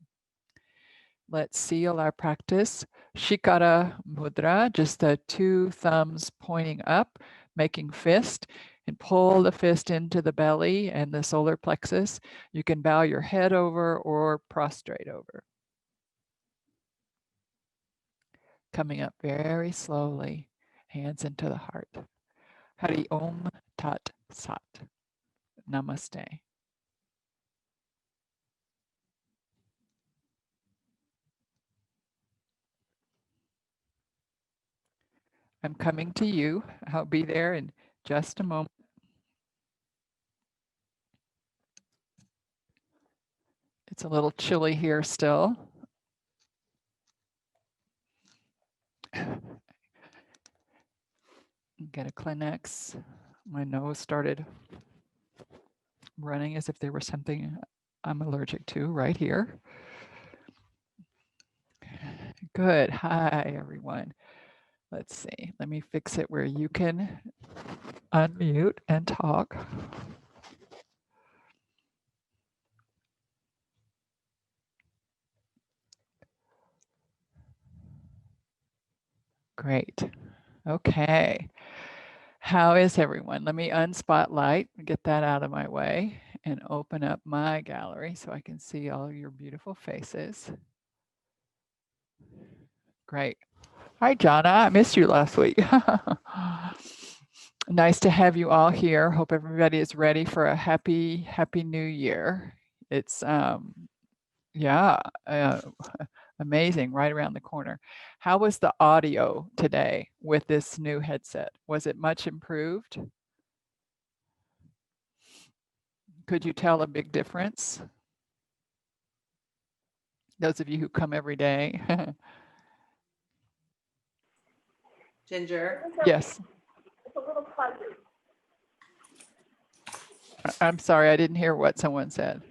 Let's seal our practice. Shikara Mudra, just the 2 thumbs pointing up, making fist, and pull the fist into the belly and the solar plexus. You can bow your head over or prostrate over. Coming up very slowly, Hands into the heart. Hari Om Tat Sat. Namaste. I'm coming to you. I'll be there in just a moment. It's a little chilly here still. Get a Kleenex. My nose started running as if there was something I'm allergic to right here. Good. Hi, everyone. Let's see. Let me fix it where you can unmute and talk. Great. Okay. How is everyone? Let me unspotlight, get that out of my way, and open up my gallery so I can see all your beautiful faces. Great. Hi, Jana. I missed you last week. Nice to have you all here. Hope everybody is ready for a happy new year. It's amazing, right around the corner. How was the audio today with this new headset? Was it much improved? Could you tell a big difference? Those of you who come every day. Ginger? Yes. It's a little fuzzy. I'm sorry, I didn't hear what someone said.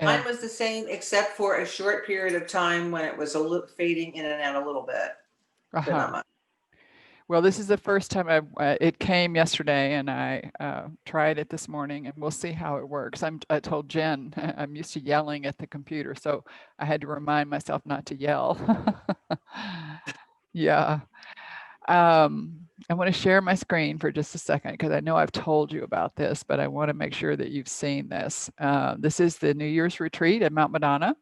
Mine was the same, except for a short period of time when it was a little fading in and out a little bit. But not much. Well, this is the first time it came yesterday, and I tried it this morning, and we'll see how it works. I told Jen I'm used to yelling at the computer, so I had to remind myself not to yell. Yeah. I want to share my screen for just a second because I know I've told you about this, but I want to make sure that you've seen this. This is the New Year's retreat at Mount Madonna,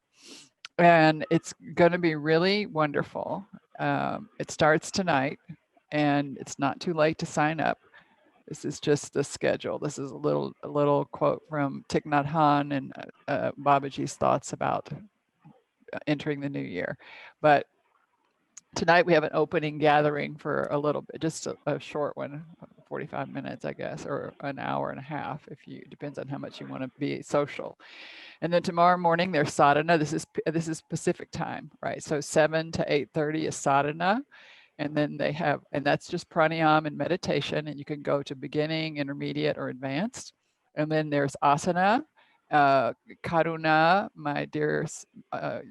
and it's going to be really wonderful. It starts tonight, and it's not too late to sign up. This is just the schedule. This is a little quote from Thich Nhat Hanh and Babaji's thoughts about entering the new year. But tonight we have an opening gathering for a little bit, just a short one, 45 minutes, I guess, or an hour and a half, depends on how much you want to be social. And then tomorrow morning there's sadhana. This is Pacific time, right? So 7 to 8:30 is sadhana. And then and that's just pranayama and meditation, and you can go to beginning, intermediate, or advanced. And then there's asana. Karuna, my dear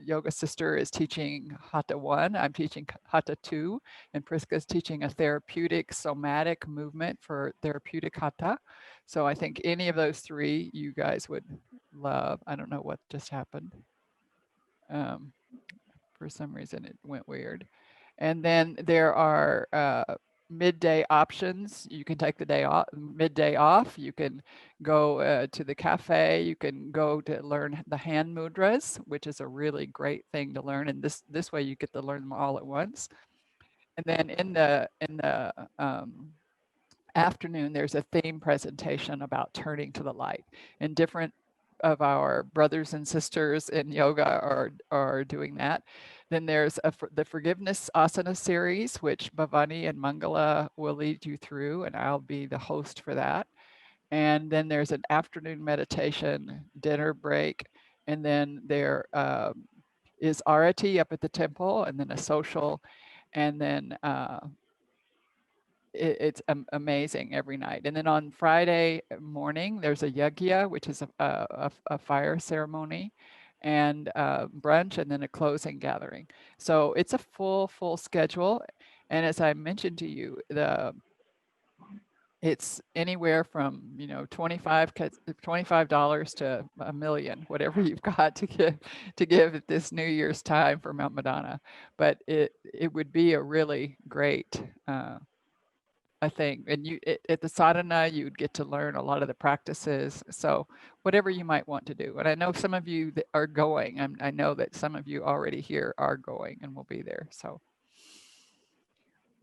yoga sister, is teaching Hatha 1. I'm teaching Hatha 2, and Priska is teaching a therapeutic somatic movement for therapeutic Hatha. So I think any of those three you guys would love. I don't know what just happened. For some reason it went weird. And then there are midday options. You can take the day off, midday off. You can go to the cafe. You can go to learn the hand mudras, which is a really great thing to learn. And this way you get to learn them all at once. And then in the afternoon, there's a theme presentation about turning to the light. And different of our brothers and sisters in yoga are doing that. Then there's the forgiveness asana series, which Bhavani and Mangala will lead you through, and I'll be the host for that. And then there's an afternoon meditation, dinner break, and then there is arati up at the temple, and then a social, and then it's amazing every night. And then on Friday morning, there's a yagya, which is a fire ceremony, and brunch, and then a closing gathering. So it's a full schedule. And as I mentioned to you, it's anywhere from $25 to $1 million, whatever you've got to give at this New Year's time for Mount Madonna. But it would be a really great I think. And at the sadhana, you'd get to learn a lot of the practices. So whatever you might want to do. And I know some of you that are going, I know that some of you already here are going and will be there. So,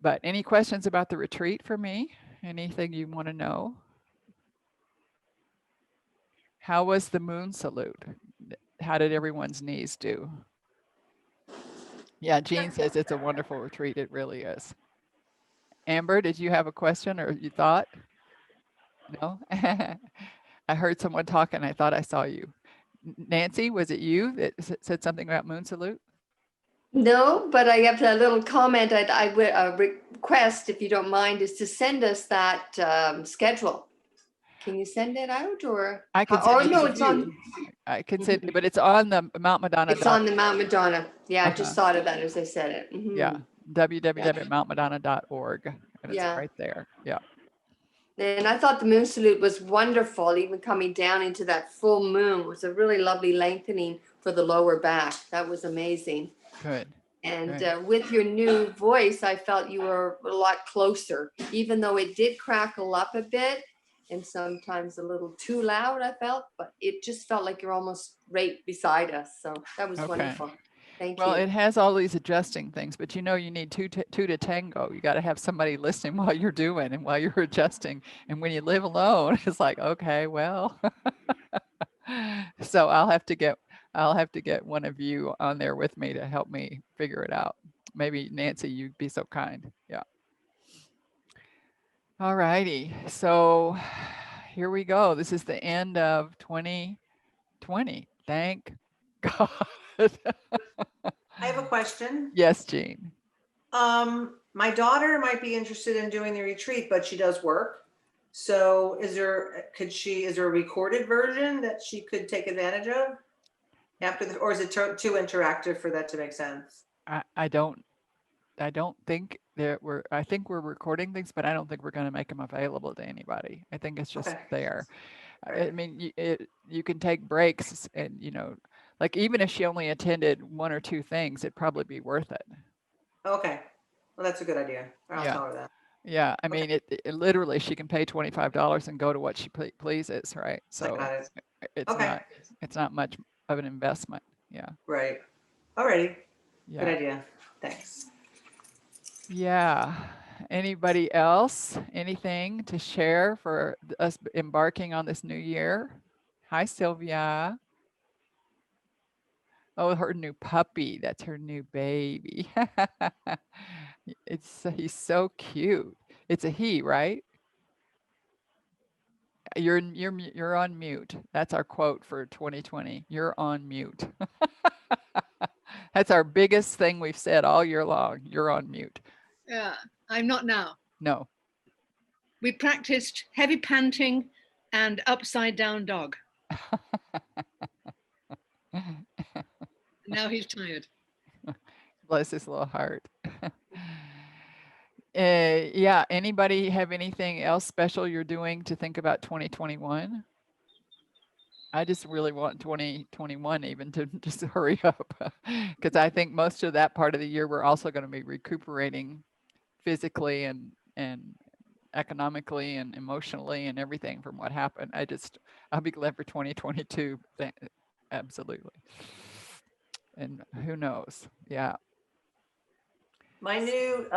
but any questions about the retreat for me? Anything you want to know? How was the moon salute? How did everyone's knees do? Yeah, Jean says it's a wonderful retreat. It really is. Amber, did you have a question or you thought? No? I heard someone talking. I thought I saw you. Nancy, was it you that said something about moon salute? No, but I have a little comment. I would request, if you don't mind, is to send us that schedule. Can you send it out, or? I can Or send it no, to it's you. on. I can send, but it's on the Mount Madonna. It's on the Mount Madonna. Yeah, I Uh-huh. just thought of that as I said it. Yeah, www.mountmadonna.org, and it's Yeah. right there. Yeah. And I thought the moon salute was wonderful, even coming down into that full moon. It was a really lovely lengthening for the lower back. That was amazing. Good. And with your new voice, I felt you were a lot closer, even though it did crackle up a bit and sometimes a little too loud, I felt, but it just felt like you're almost right beside us. So that was wonderful. Thank you. Well, it has all these adjusting things, but you know, you need two to tango. You got to have somebody listening while you're doing and while you're adjusting. And when you live alone, it's like, okay, well, so I'll have to get one of you on there with me to help me figure it out. Maybe Nancy, you'd be so kind. Yeah. All righty. So here we go. This is the end of 2020. Thank God. I have a question. Yes, Jean. My daughter might be interested in doing the retreat, but she does work. So is there a recorded version that she could take advantage of after the, or is it too interactive for that to make sense? I don't think I think we're recording things, but I don't think we're going to make them available to anybody. I think it's just there. Right. I mean, you can take breaks and, you know, like even if she only attended one or two things, it'd probably be worth it. Okay. Well, that's a good idea. I'll Yeah. tell her that. Yeah. I mean, it literally, she can pay $25 and go to what she pleases. Right. So got it. it's not much of an investment. Yeah. Right. Alrighty. Yeah. Good idea. Thanks. Yeah. Anybody else? Anything to share for us embarking on this new year? Hi, Sylvia. Oh, her new puppy. That's her new baby. He's so cute. It's a he, right? You're on mute. That's our quote for 2020. You're on mute. That's our biggest thing we've said all year long. You're on mute. I'm not now. No. We practiced heavy panting and upside down dog. Now he's tired. Bless his little heart. Yeah, anybody have anything else special you're doing to think about 2021? I just really want 2021 even to just hurry up, because I think most of that part of the year we're also going to be recuperating physically and economically and emotionally and everything from what happened. I'll be glad for 2022. Absolutely. And who knows? Yeah. My new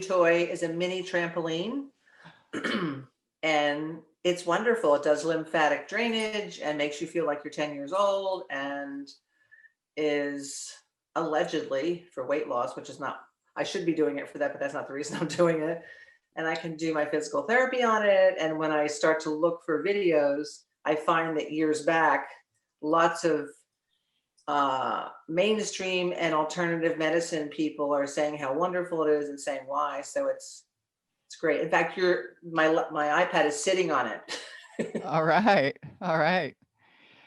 toy is a mini trampoline. And it's wonderful. It does lymphatic drainage and makes you feel like you're 10 years old, and is allegedly for weight loss, which is not, I should be doing it for that, but that's not the reason I'm doing it. And I can do my physical therapy on it. And when I start to look for videos, I find that years back, lots of mainstream and alternative medicine people are saying how wonderful it is and saying why. So it's great. In fact, my iPad is sitting on it. All right.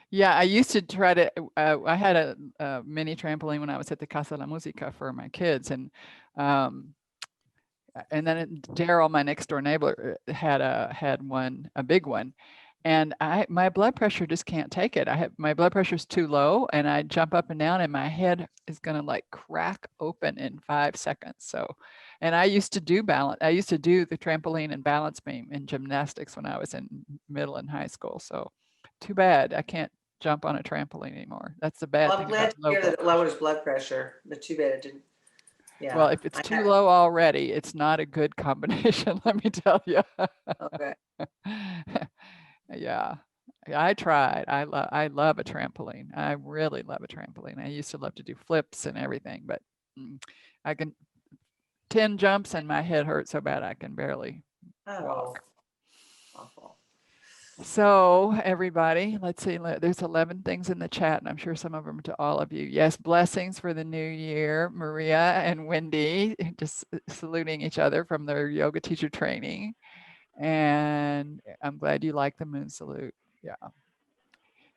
Yeah, I used to try to. I had a mini trampoline when I was at the Casa de la Música for my kids, and then Daryl, my next door neighbor, had one, a big one, and my blood pressure just can't take it. My blood pressure is too low, and I jump up and down, and my head is gonna like crack open in 5 seconds. So And I used to do balance. I used to do the trampoline and balance beam in gymnastics when I was in middle and high school. So too bad I can't jump on a trampoline anymore. That's the bad Well, I'm thing glad about to low hear blood that it pressure. lowers blood pressure, but too bad it didn't. Yeah. Well, if it's I too had- low already, it's not a good combination, let me tell you. Okay. Yeah, I tried. I love a trampoline. I really love a trampoline. I used to love to do flips and everything, but I can 10 jumps and my head hurts so bad I can barely Oh, walk. awful. So everybody, let's see, there's 11 things in the chat and I'm sure some of them to all of you. Yes, blessings for the new year. Maria and Wendy just saluting each other from their yoga teacher training. And I'm glad you like the moon salute. Yeah.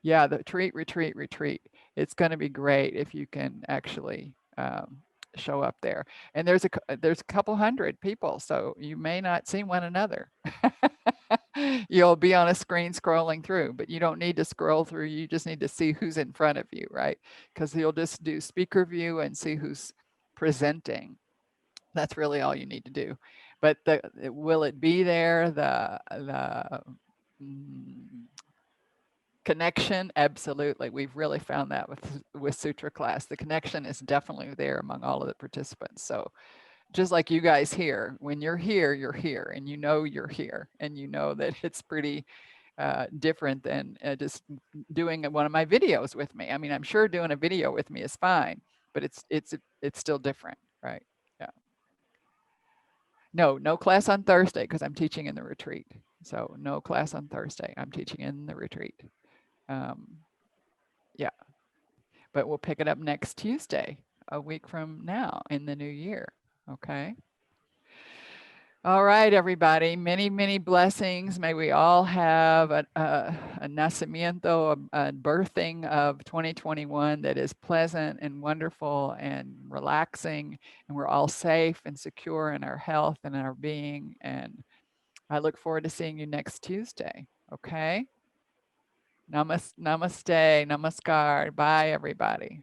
Yeah, the retreat. It's going to be great if you can actually show up there. And there's a couple hundred people, so you may not see one another. You'll be on a screen scrolling through, but you don't need to scroll through. You just need to see who's in front of you, right? Because you'll just do speaker view and see who's presenting. That's really all you need to do. But will it be there? Connection, absolutely. We've really found that with Sutra class. The connection is definitely there among all of the participants. So just like you guys here, when you're here, and you know you're here, and you know that it's pretty different than just doing one of my videos with me. I mean, I'm sure doing a video with me is fine, but it's still different, right? Yeah. No class on Thursday because I'm teaching in the retreat. So no class on Thursday. I'm teaching in the retreat. Yeah, but we'll pick it up next Tuesday, a week from now in the new year. Okay. All right, everybody. Many, many blessings. May we all have a nacimiento, a birthing of 2021 that is pleasant and wonderful and relaxing, and we're all safe and secure in our health and our being. And I look forward to seeing you next Tuesday. Okay. Namaste, namaskar. Bye, everybody.